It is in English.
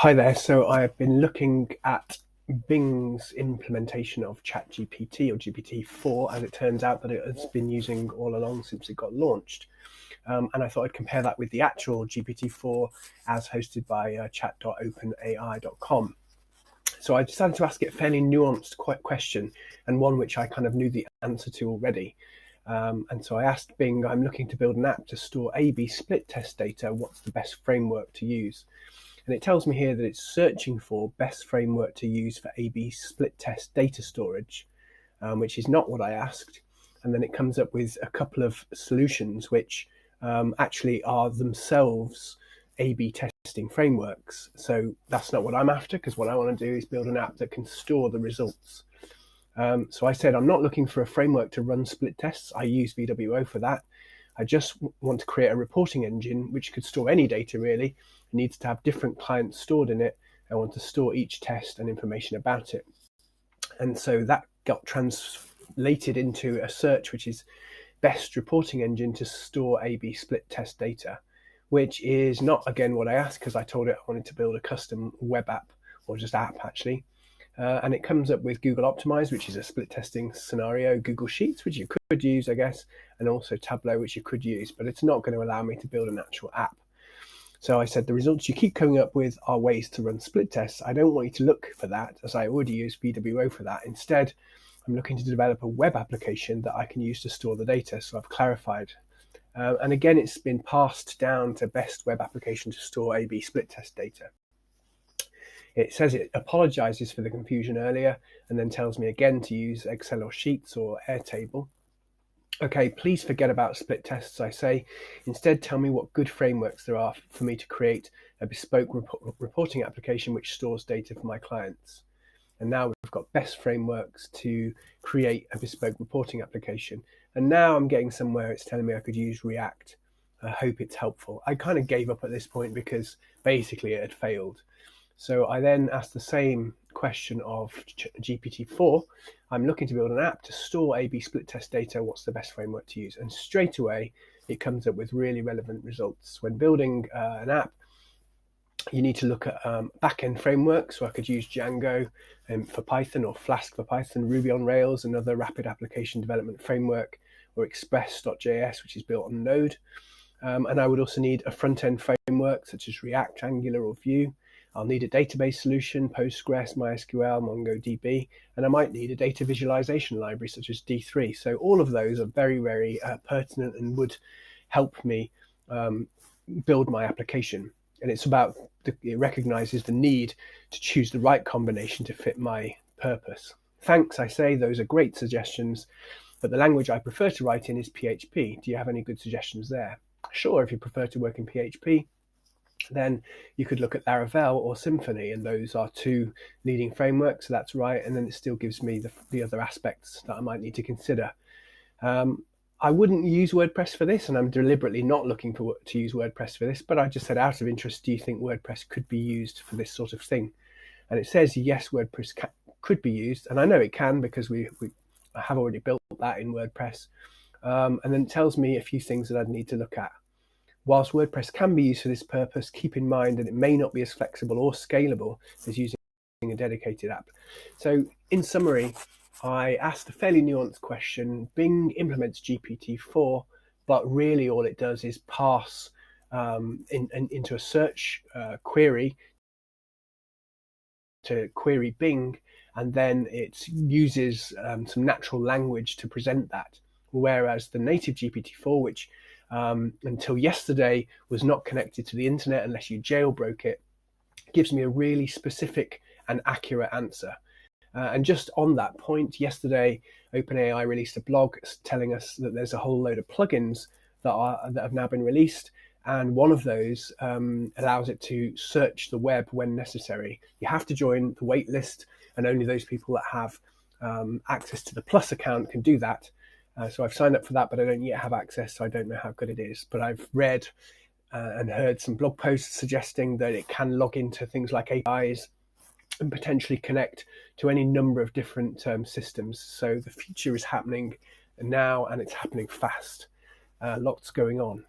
Hi there. So I've been looking at Bing's implementation of ChatGPT or GPT-4, as it turns out that it has been using all along since it got launched. And I thought I'd compare that with the actual GPT-4 as hosted by chat.openai.com. So I decided to ask it a fairly nuanced question, and one which I kind of knew the answer to already. And so I asked Bing, I'm looking to build an app to store A/B split test data. What's the best framework to use? And it tells me here that it's searching for best framework to use for A/B split test data storage, which is not what I asked. And then it comes up with a couple of solutions which actually are themselves A/B testing frameworks. So that's not what I'm after, because what I want to do is build an app that can store the results. So I said, I'm not looking for a framework to run split tests. I use VWO for that. I just want to create a reporting engine which could store any data really. It needs to have different clients stored in it. I want to store each test and information about it. And so that got translated into a search which is best reporting engine to store A/B split test data, which is not, again, what I asked, because I told it I wanted to build a custom web app, or just app actually. And it comes up with Google Optimize, which is a split testing scenario, Google Sheets, which you could use, I guess, and also Tableau, which you could use, but it's not going to allow me to build an actual app. So I said, the results you keep coming up with are ways to run split tests. I don't want you to look for that, as I already use VWO for that. Instead, I'm looking to develop a web application that I can use to store the data. So I've clarified. And again, it's been passed down to best web application to store A/B split test data. It says it apologizes for the confusion earlier, and then tells me again to use Excel or Sheets or Airtable. Okay, please forget about split tests, I say. Instead, tell me what good frameworks there are for me to create a bespoke reporting application which stores data for my clients. And now we've got best frameworks to create a bespoke reporting application. And now I'm getting somewhere. It's telling me I could use React. I hope it's helpful. I kind of gave up at this point because basically it had failed. So I then asked the same question of GPT-4. I'm looking to build an app to store A/B split test data. What's the best framework to use? And straight away, it comes up with really relevant results. When building an app, you need to look at backend frameworks. So I could use Django for Python, or Flask for Python, Ruby on Rails, another rapid application development framework, or Express.js, which is built on Node. And I would also need a front-end framework such as React, Angular, or Vue. I'll need a database solution, Postgres, MySQL, MongoDB, and I might need a data visualization library such as D3. So all of those are very, very pertinent and would help me build my application. And it's about, it recognizes the need to choose the right combination to fit my purpose. Thanks, I say, those are great suggestions, but the language I prefer to write in is PHP. Do you have any good suggestions there? Sure, if you prefer to work in PHP, then you could look at Laravel or Symfony, and those are two leading frameworks, so that's right. And then it still gives me the other aspects that I might need to consider. I wouldn't use WordPress for this, and I'm deliberately not looking to use WordPress for this, but I just said, out of interest, do you think WordPress could be used for this sort of thing? And it says, yes, WordPress could be used, and I know it can because we have already built that in WordPress. And then it tells me a few things that I'd need to look at. Whilst WordPress can be used for this purpose, keep in mind that it may not be as flexible or scalable as using a dedicated app. So in summary, I asked a fairly nuanced question. Bing implements GPT-4, but really all it does is pass into a search query to query Bing, and then it uses some natural language to present that. Whereas the native GPT-4, which until yesterday was not connected to the internet unless you jailbroke it, gives me a really specific and accurate answer. And just on that point, yesterday, OpenAI released a blog telling us that there's a whole load of plugins that have now been released. And one of those allows it to search the web when necessary. You have to join the waitlist, and only those people that have access to the Plus account can do that. So I've signed up for that, but I don't yet have access, so I don't know how good it is. But I've read and heard some blog posts suggesting that it can log into things like APIs and potentially connect to any number of different systems. So the future is happening now, and it's happening fast. Lots going on.